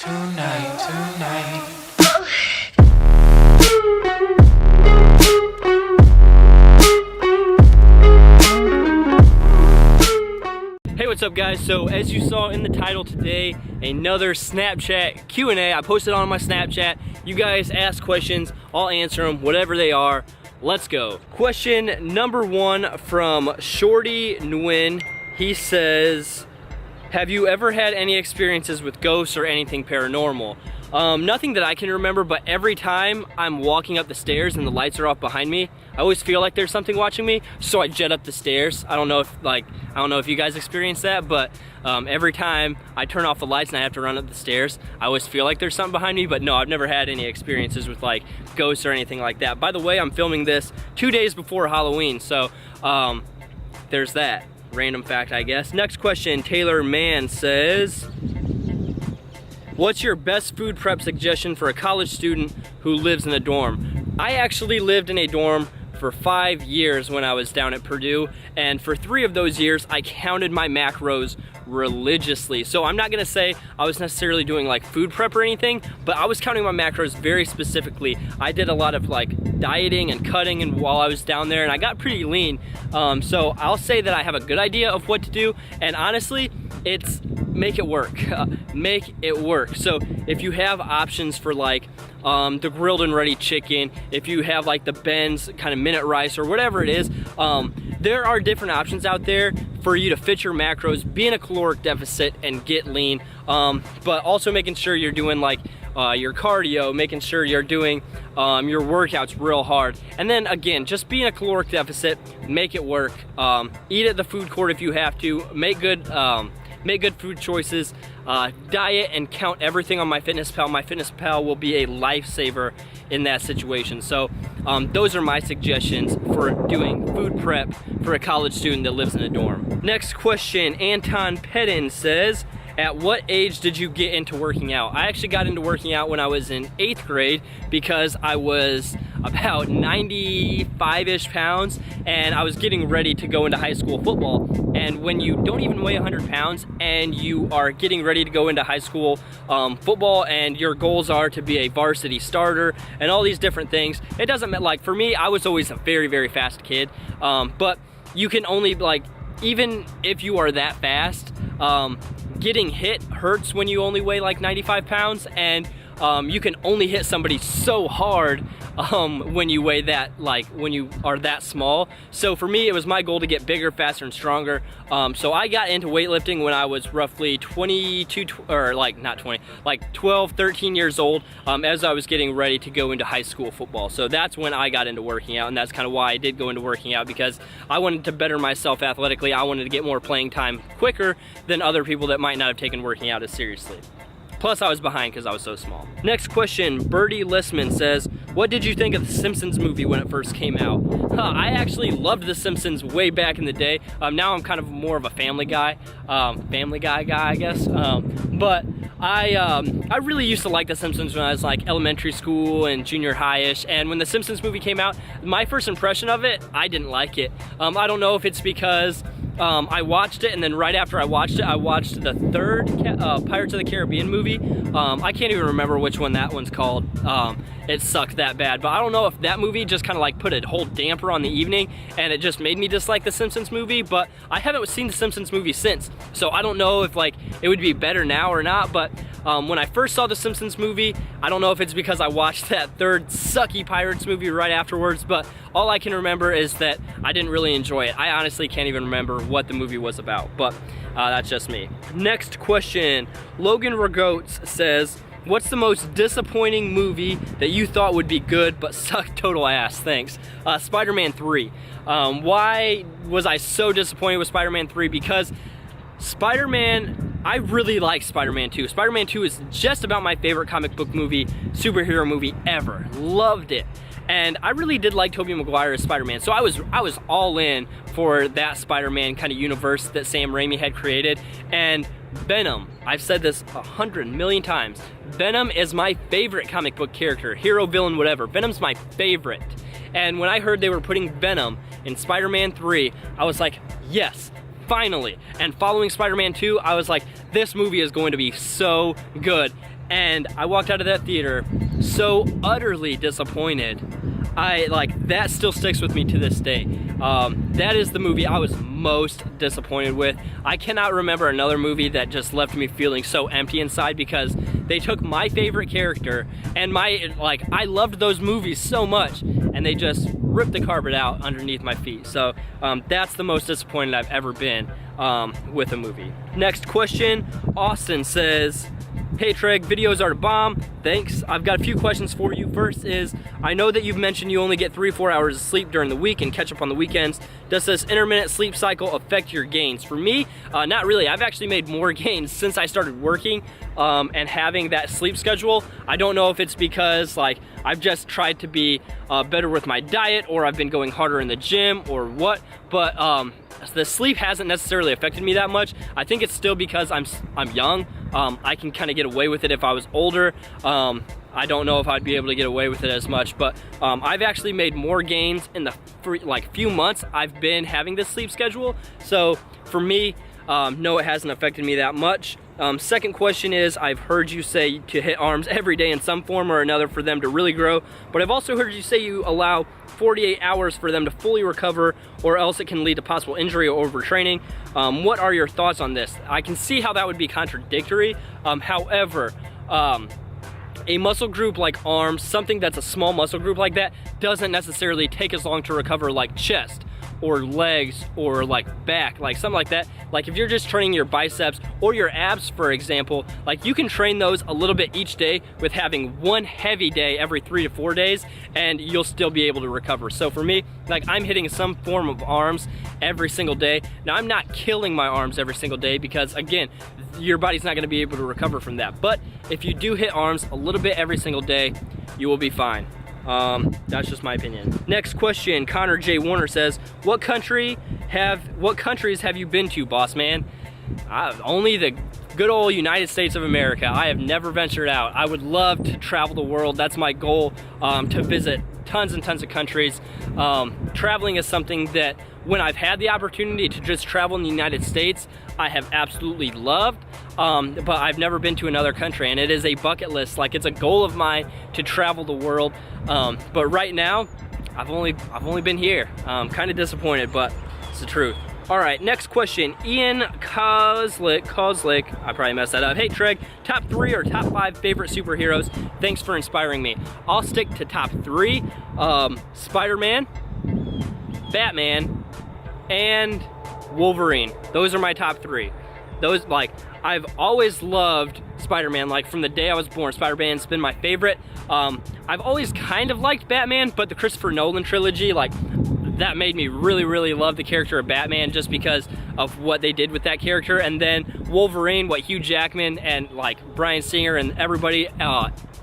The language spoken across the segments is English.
tonight. Hey, what's up guys? So as you saw in the title today, another Snapchat Q&A. I posted on my Snapchat. You guys ask questions, I'll answer them, whatever they are. Let's go. Question number 1 from Shorty Nguyen. He says, have you ever had any experiences with ghosts or anything paranormal? Nothing that I can remember, but every time I'm walking up the stairs and the lights are off behind me, I always feel like there's something watching me, so I jet up the stairs. I don't know if you guys experience that, but every time I turn off the lights and I have to run up the stairs, I always feel like there's something behind me. But no, I've never had any experiences with like ghosts or anything like that. By the way, I'm filming this 2 days before Halloween, so there's that. Random fact, I guess. Next question, Taylor Mann says, what's your best food prep suggestion for a college student who lives in a dorm? I actually lived in a dorm for 5 years when I was down at Purdue, and for 3 of those years I counted my macros religiously. So I'm not gonna say I was necessarily doing like food prep or anything, but I was counting my macros very specifically. I did a lot of like dieting and cutting and while I was down there, and I got pretty lean. So I'll say that I have a good idea of what to do, and honestly, it's make it work. Make it work. So if you have options for like the grilled and ready chicken, if you have like the Ben's kind of minute rice or whatever it is, there are different options out there for you to fit your macros, be in a caloric deficit and get lean, but also making sure you're doing like your cardio, making sure you're doing your workouts real hard. And then again, just be in a caloric deficit, make it work. Eat at the food court if you have to, make good food choices, diet and count everything on MyFitnessPal. MyFitnessPal will be a lifesaver in that situation. So those are my suggestions for doing food prep for a college student that lives in a dorm. Next question, Anton Pedin says, at what age did you get into working out? I actually got into working out when I was in 8th grade because I was about 95-ish pounds and I was getting ready to go into high school football. And when you don't even weigh 100 pounds and you are getting ready to go into high school football and your goals are to be a varsity starter and all these different things, it doesn't matter. Like for me, I was always a very, very fast kid, but you can only like, even if you are that fast, getting hit hurts when you only weigh like 95 pounds, and you can only hit somebody so hard when you weigh that, like when you are that small. So for me, it was my goal to get bigger, faster, and stronger. So I got into weightlifting when I was roughly 12, 13 years old, as I was getting ready to go into high school football. So that's when I got into working out, and that's kind of why I did go into working out, because I wanted to better myself athletically. I wanted to get more playing time quicker than other people that might not have taken working out as seriously. Plus, I was behind because I was so small. Next question, Birdie Listman says, what did you think of the Simpsons movie when it first came out? I actually loved the Simpsons way back in the day. Now I'm kind of more of a Family Guy guy, I guess. But I really used to like the Simpsons when I was like elementary school and junior high-ish. And when the Simpsons movie came out, my first impression of it, I didn't like it. I don't know if it's because I watched it, and then right after I watched it, I watched the third Pirates of the Caribbean movie. I can't even remember which one that one's called. It sucked that bad, but I don't know if that movie just kind of like put a whole damper on the evening and it just made me dislike the Simpsons movie. But I haven't seen the Simpsons movie since, so I don't know if like it would be better now or not. But when I first saw the Simpsons movie, I don't know if it's because I watched that third sucky Pirates movie right afterwards, but all I can remember is that I didn't really enjoy it. I honestly can't even remember what the movie was about, but that's just me. Next question, Logan Regotes says, what's the most disappointing movie that you thought would be good but sucked total ass? Thanks. Spider-Man 3. Why was I so disappointed with Spider-Man 3? Because Spider-Man, I really like Spider-Man 2. Spider-Man 2 is just about my favorite comic book movie, superhero movie ever. Loved it. And I really did like Tobey Maguire as Spider-Man, so I was all in for that Spider-Man kind of universe that Sam Raimi had created. And Venom, I've said this 100 million times, Venom is my favorite comic book character, hero, villain, whatever. Venom's my favorite. And when I heard they were putting Venom in Spider-Man 3, I was like, yes, finally. And following Spider-Man 2, I was like, this movie is going to be so good. And I walked out of that theater so utterly disappointed. That still sticks with me to this day. That is the movie I was most disappointed with. I cannot remember another movie that just left me feeling so empty inside, because they took my favorite character and I loved those movies so much, and they just ripped the carpet out underneath my feet. So that's the most disappointed I've ever been with a movie. Next question, Austin says, hey Tregg, videos are the bomb. Thanks. I've got a few questions for you. First is, I know that you've mentioned you only get 3-4 hours of sleep during the week and catch up on the weekends. Does this intermittent sleep cycle affect your gains? For me, not really. I've actually made more gains since I started working and having that sleep schedule. I don't know if it's because I've just tried to be better with my diet, or I've been going harder in the gym, or what, but the sleep hasn't necessarily affected me that much. I think it's still because I'm young. I can kind of get away with it. If I was older, I don't know if I'd be able to get away with it as much, but I've actually made more gains in the few months I've been having this sleep schedule. So for me, no, it hasn't affected me that much. Second question is, I've heard you say to hit arms every day in some form or another for them to really grow, but I've also heard you say you allow 48 hours for them to fully recover, or else it can lead to possible injury or overtraining. What are your thoughts on this? I can see how that would be contradictory. However, a muscle group like arms, something that's a small muscle group like that, doesn't necessarily take as long to recover like chest or legs or back, something like that. If you're just training your biceps or your abs, for example, you can train those a little bit each day with having one heavy day every 3 to 4 days, and you'll still be able to recover. So for me, I'm hitting some form of arms every single day. Now, I'm not killing my arms every single day, because again, your body's not gonna be able to recover from that. But if you do hit arms a little bit every single day, you will be fine. That's just my opinion. Next question, Connor J. Warner says, what countries have you been to, boss man? Only the good old United States of America. I have never ventured out. I would love to travel the world. That's my goal, to visit tons and tons of countries. Traveling is something that, when I've had the opportunity to just travel in the United States, I have absolutely loved, but I've never been to another country, and it is a bucket list. It's a goal of mine to travel the world, but right now, I've only been here. Kind of disappointed, but it's the truth. All right, next question, Ian Kozlik, I probably messed that up. Hey Tregg, top 3 or top 5 favorite superheroes? Thanks for inspiring me. I'll stick to top 3, Spider-Man, Batman, and Wolverine. Those are my top 3. Those, I've always loved Spider-Man. From the day I was born, Spider-Man's been my favorite. I've always kind of liked Batman, but the Christopher Nolan trilogy, that made me really, really love the character of Batman, just because of what they did with that character. And then Wolverine, what Hugh Jackman and Bryan Singer and everybody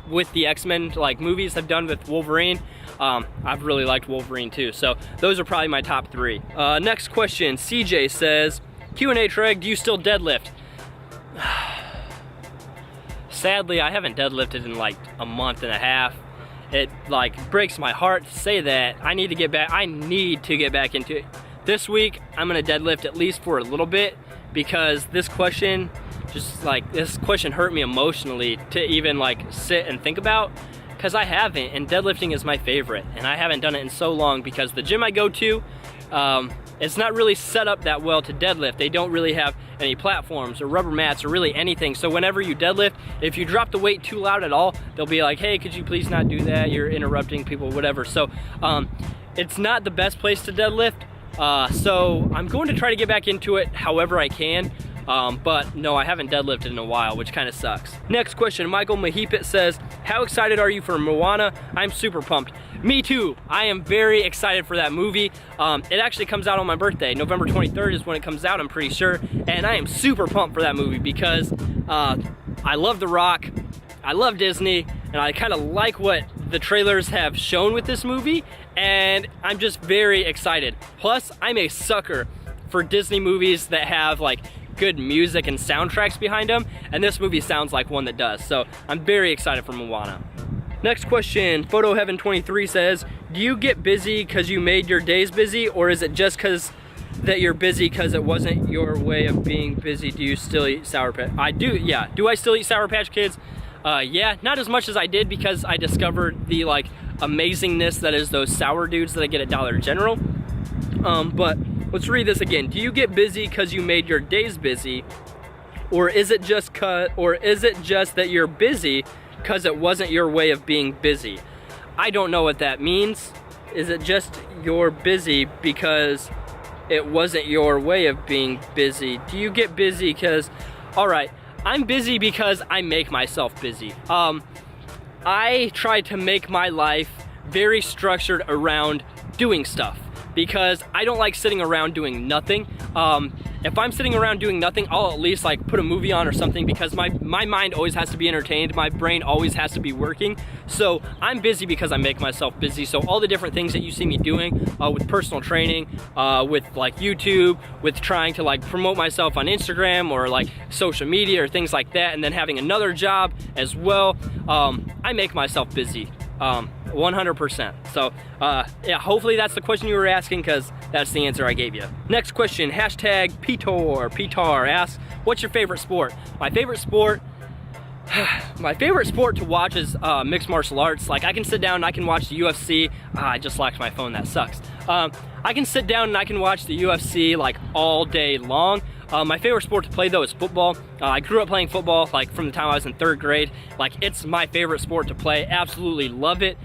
with the X-Men movies have done with Wolverine. I've really liked Wolverine too. So those are probably my top 3. Next question, CJ says, Q&A Tregg, do you still deadlift? Sadly, I haven't deadlifted in a month and a half. It breaks my heart to say that. I need to get back into it. This week, I'm gonna deadlift at least for a little bit, because this question hurt me emotionally to even sit and think about, because I haven't, and deadlifting is my favorite, and I haven't done it in so long, because the gym I go to, it's not really set up that well to deadlift. They don't really have any platforms or rubber mats or really anything. So whenever you deadlift, if you drop the weight too loud at all, they'll be like, hey, could you please not do that? You're interrupting people, whatever. So it's not the best place to deadlift. So I'm going to try to get back into it however I can. But no, I haven't deadlifted in a while, which kind of sucks. Next question, Michael Mahipit says, how excited are you for Mawana? I'm super pumped. Me too. I am very excited for that movie. It actually comes out on my birthday. November 23rd is when it comes out, I'm pretty sure. And I am super pumped for that movie, because I love The Rock, I love Disney, and I kind of like what the trailers have shown with this movie, and I'm just very excited. Plus, I'm a sucker for Disney movies that have good music and soundtracks behind them, and this movie sounds like one that does. So I'm very excited for Mawana. Next question, Photo Heaven 23 says, do you get busy because you made your days busy, or is it just because that you're busy because it wasn't your way of being busy, do you still eat Sour Patch? I do, yeah. Do I still eat Sour Patch Kids? Yeah, not as much as I did because I discovered the like amazingness that is those sour dudes that I get at Dollar General. But let's read this again. Do you get busy because you made your days busy, or is it just that you're busy because it wasn't your way of being busy? I don't know what that means. Is it just you're busy because it wasn't your way of being busy? Do you get busy because, all right, I'm busy because I make myself busy. I try to make my life very structured around doing stuff because I don't like sitting around doing nothing. If I'm sitting around doing nothing, I'll at least like put a movie on or something because my mind always has to be entertained. My brain always has to be working. So I'm busy because I make myself busy. So all the different things that you see me doing with personal training, with like YouTube, with trying to like promote myself on Instagram or like social media or things like that, and then having another job as well, I make myself busy. 100%. So yeah, hopefully that's the question you were asking because that's the answer I gave you. Next question, hashtag Pitar asks, what's your favorite sport? My favorite sport to watch is mixed martial arts. Like I can sit down and I can watch the UFC. I just locked my phone, that sucks. I can sit down and I can watch the UFC like all day long. My favorite sport to play though is football. I grew up playing football like from the time I was in 3rd grade. Like it's my favorite sport to play, absolutely love it.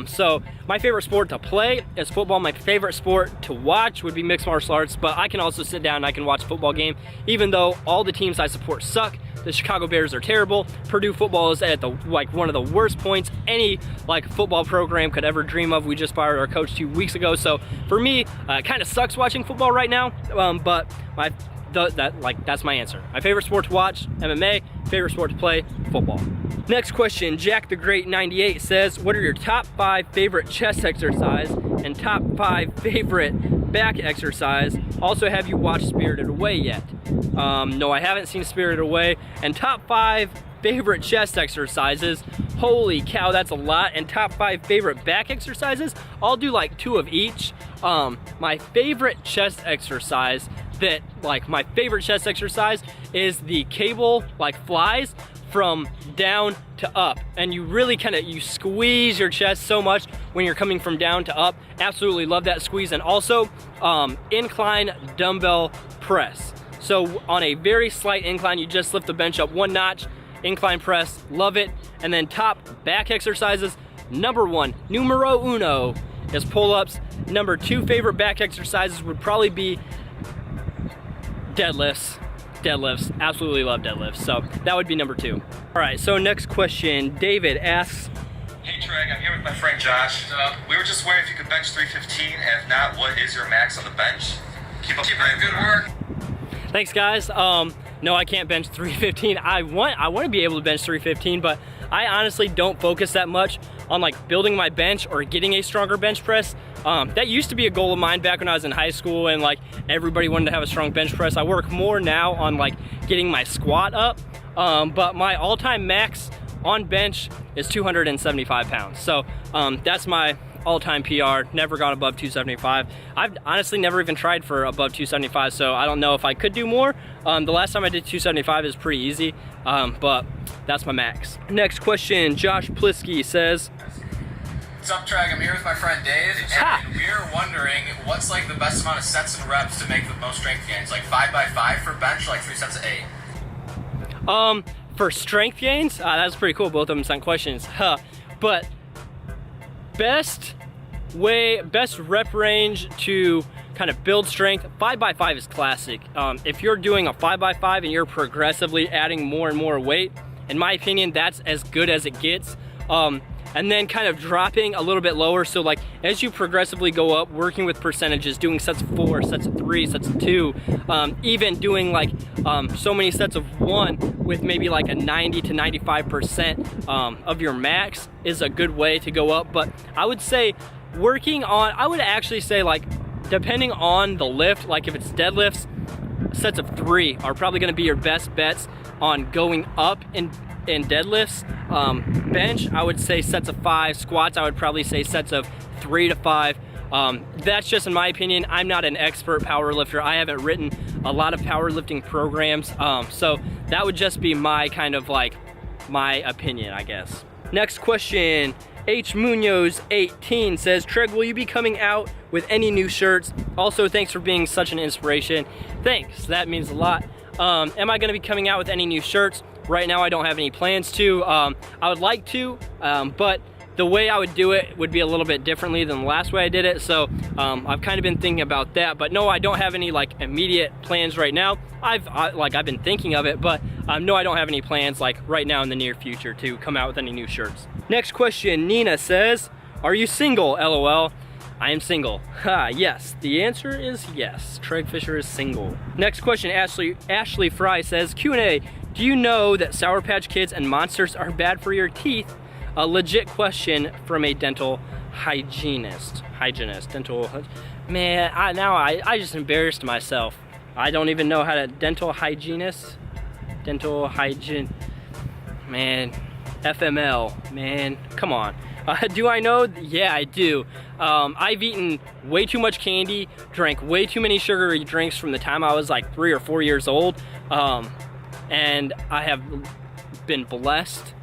So my favorite sport to play is football. My favorite sport to watch would be mixed martial arts, but I can also sit down and I can watch a football game, even though all the teams I support suck. The Chicago Bears are terrible. Purdue football is at the like one of the worst points any like football program could ever dream of. We just fired our coach 2 weeks ago. So for me, it kind of sucks watching football right now, but that's my answer. My favorite sport to watch, MMA. Favorite sport to play, football. Next question, Jack the Great 98 says, what are your top 5 favorite chest exercise and top 5 favorite back exercise? Also, have you watched Spirited Away yet? No, I haven't seen Spirited Away. And top 5 favorite chest exercises, holy cow, that's a lot. And top 5 favorite back exercises, I'll do like 2 of each. My favorite chest exercise is the cable like flies from down to up, and you really you squeeze your chest so much when you're coming from down to up. Absolutely love that squeeze. And also incline dumbbell press. So on a very slight incline, you just lift the bench up 1 notch, incline press, love it. And then top back exercises, numero uno is pull-ups. Number 2 favorite back exercises would probably be deadlifts. Absolutely love deadlifts. So that would be number 2. All right, so next question, David asks, hey Tregg, I'm here with my friend Josh. We were just wondering if you could bench 315, and if not, what is your max on the bench? Keep up the good work. Thanks guys. No, I can't bench 315. I want to be able to bench 315, but I honestly don't focus that much on like building my bench or getting a stronger bench press. That used to be a goal of mine back when I was in high school and like everybody wanted to have a strong bench press. I work more now on like getting my squat up, but my all-time max on bench is 275 pounds. So that's my all-time PR, never gone above 275. I've honestly never even tried for above 275, so I don't know if I could do more. The last time I did 275 is pretty easy, but that's my max. Next question, Josh Plisky says, what's up, Tregg? I'm here with my friend Dave, and we're wondering what's like the best amount of sets and reps to make the most strength gains, like 5x5 for bench, or like 3 sets of 8? For strength gains, that's pretty cool. Both of them sent questions, but best rep range to kind of build strength, 5x5 is classic. If you're doing a 5x5 and you're progressively adding more and more weight, in my opinion, that's as good as it gets. And then kind of dropping a little bit lower. So like as you progressively go up, working with percentages, doing sets of 4, sets of 3, sets of 2, even doing like so many sets of 1 with maybe like a 90 to 95% of your max is a good way to go up. But I would say I would actually say like depending on the lift, like if it's deadlifts, sets of 3 are probably gonna be your best bets on going up in deadlifts. Bench, I would say sets of 5. Squats, I would probably say sets of 3 to 5. That's just in my opinion. I'm not an expert power lifter. I haven't written a lot of powerlifting programs, so that would just be my kind of like my opinion, I guess. Next question. H Munoz 18 says, Tregg, will you be coming out with any new shirts? Also, thanks for being such an inspiration. Thanks, that means a lot. Am I gonna be coming out with any new shirts? Right now I don't have any plans to. I would like to, but the way I would do it would be a little bit differently than the last way I did it. So I've kind of been thinking about that, but no, I don't have any like immediate plans right now. I've been thinking of it, but no, I don't have any plans like right now in the near future to come out with any new shirts. Next question, Nina says, are you single, LOL? I am single. Ha, yes, the answer is yes. Tregg Fisher is single. Next question, Ashley Fry says, Q&A, do you know that Sour Patch Kids and Monsters are bad for your teeth? A legit question from a dental hygienist. Man, I just embarrassed myself. I don't even know how to, dental hygienist? Dental hygiene, man, FML, man, come on. Do I know? Yeah, I do. I've eaten way too much candy, drank way too many sugary drinks from the time I was like 3 or 4 years old, and I have been blessed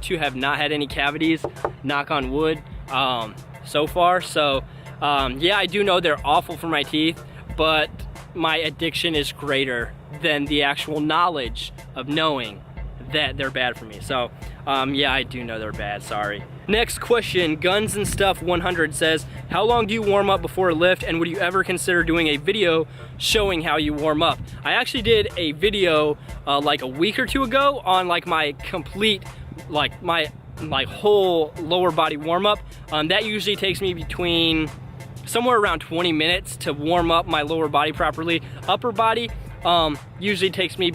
to have not had any cavities, knock on wood, so far. So yeah, I do know they're awful for my teeth, but my addiction is greater than the actual knowledge of knowing that they're bad for me. So yeah, I do know they're bad, sorry. Next question, Guns and Stuff 100 says, how long do you warm up before a lift, and would you ever consider doing a video showing how you warm up? I actually did a video like a week or two ago on like my complete, like my whole lower body warm up. That usually takes me between somewhere around 20 minutes to warm up my lower body properly. Upper body usually takes me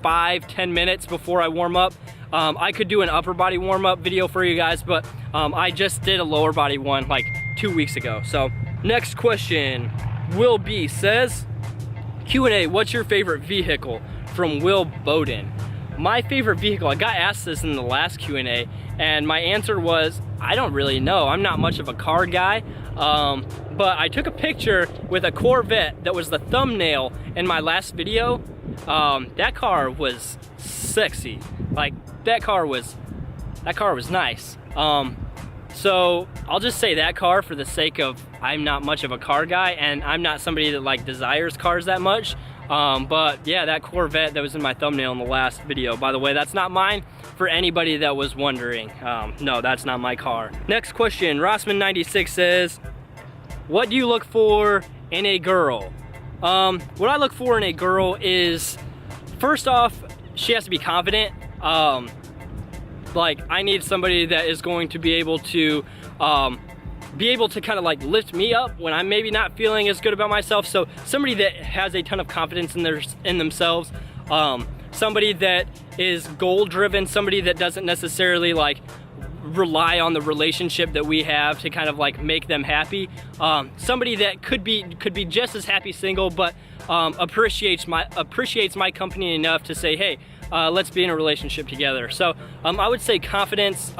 5-10 minutes before I warm up. I could do an upper body warm up video for you guys, but I just did a lower body one like 2 weeks ago. So next question, Will B says, Q&A, what's your favorite vehicle? From Will Bowden. My favorite vehicle, I got asked this in the last Q&A, and my answer was, I don't really know. I'm not much of a car guy, but I took a picture with a Corvette that was the thumbnail in my last video. That car was sexy. Like, that car was nice. So I'll just say that car for the sake of I'm not much of a car guy, and I'm not somebody that like desires cars that much. But yeah, that Corvette that was in my thumbnail in the last video, by the way, that's not mine, for anybody that was wondering. No, that's not my car. Next question, Rossman96 says, what do you look for in a girl? What I look for in a girl is, first off, she has to be confident. Like, I need somebody that is going to be able to kind of like lift me up when I'm maybe not feeling as good about myself. So somebody that has a ton of confidence in themselves, somebody that is goal driven, somebody that doesn't necessarily like rely on the relationship that we have to kind of like make them happy. Somebody that could be just as happy single, but appreciates my company enough to say, hey, let's be in a relationship together. So I would say confidence,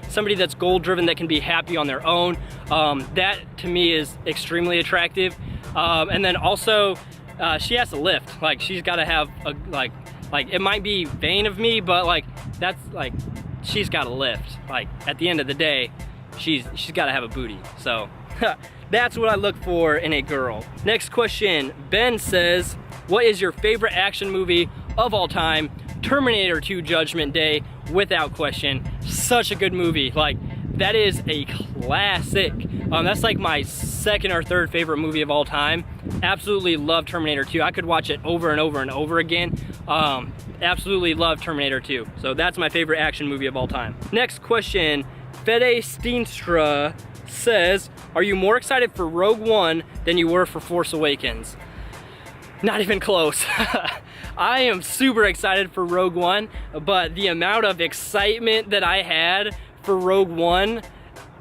somebody that's goal driven, that can be happy on their own. That to me is extremely attractive. And then also she has to lift. Like, she's got to have a like it might be vain of me, but like that's like, she's got to lift. Like, at the end of the day, she's got to have a booty. So that's what I look for in a girl. Next question, Ben says, what is your favorite action movie of all time? Terminator 2 Judgment Day, without question. Such a good movie. Like, that is a classic. That's like my second or third favorite movie of all time. Absolutely love Terminator 2. I could watch it over and over and over again. Absolutely love Terminator 2. So that's my favorite action movie of all time. Next question, Fede Steenstra says, are you more excited for Rogue One than you were for Force Awakens? Not even close. I am super excited for Rogue One, but the amount of excitement that I had for Rogue One,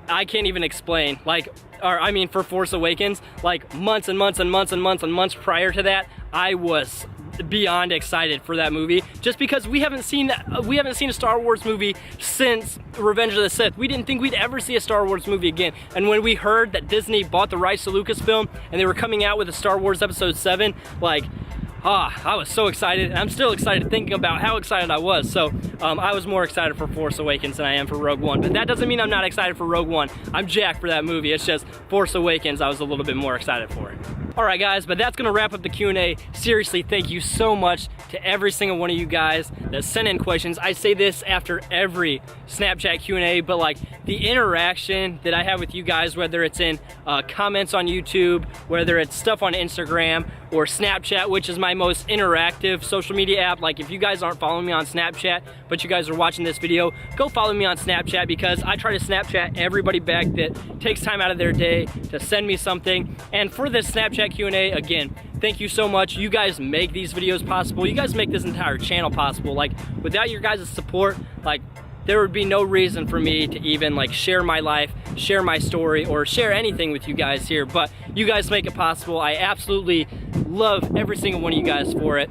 I can't even explain. For Force Awakens, like months and months and months and months and months prior to that, I was beyond excited for that movie, just because we haven't seen a Star Wars movie since Revenge of the Sith. We didn't think we'd ever see a Star Wars movie again, and when we heard that Disney bought the rights to Lucasfilm and they were coming out with a Star Wars Episode 7, like, I was so excited, and I'm still excited thinking about how excited I was. So I was more excited for Force Awakens than I am for Rogue One, but that doesn't mean I'm not excited for Rogue One. I'm jacked for that movie. It's just Force Awakens I was a little bit more excited for it. Alright guys, but that's gonna wrap up the Q&A. Seriously, thank you so much to every single one of you guys that sent in questions. I say this after every Snapchat Q&A, but like the interaction that I have with you guys, whether it's in comments on YouTube, whether it's stuff on Instagram or Snapchat, which is my most interactive social media app. Like if you guys aren't following me on Snapchat, but you guys are watching this video, go follow me on Snapchat, because I try to Snapchat everybody back that takes time out of their day to send me something. And for this Snapchat Q&A, again, thank you so much. You guys make these videos possible. You guys make this entire channel possible. Like without your guys' support, like there would be no reason for me to even like share my life, share my story, or share anything with you guys here. But you guys make it possible. I absolutely love every single one of you guys for it.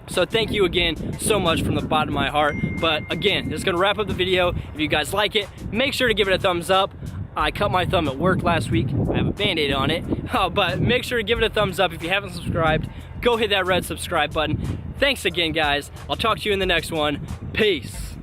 So thank you again so much from the bottom of my heart. But again, this is gonna wrap up the video. If you guys like it, make sure to give it a thumbs up. I cut my thumb at work last week. I have a band-aid on it. But make sure to give it a thumbs up. If you haven't subscribed, go hit that red subscribe button. Thanks again, guys. I'll talk to you in the next one. Peace.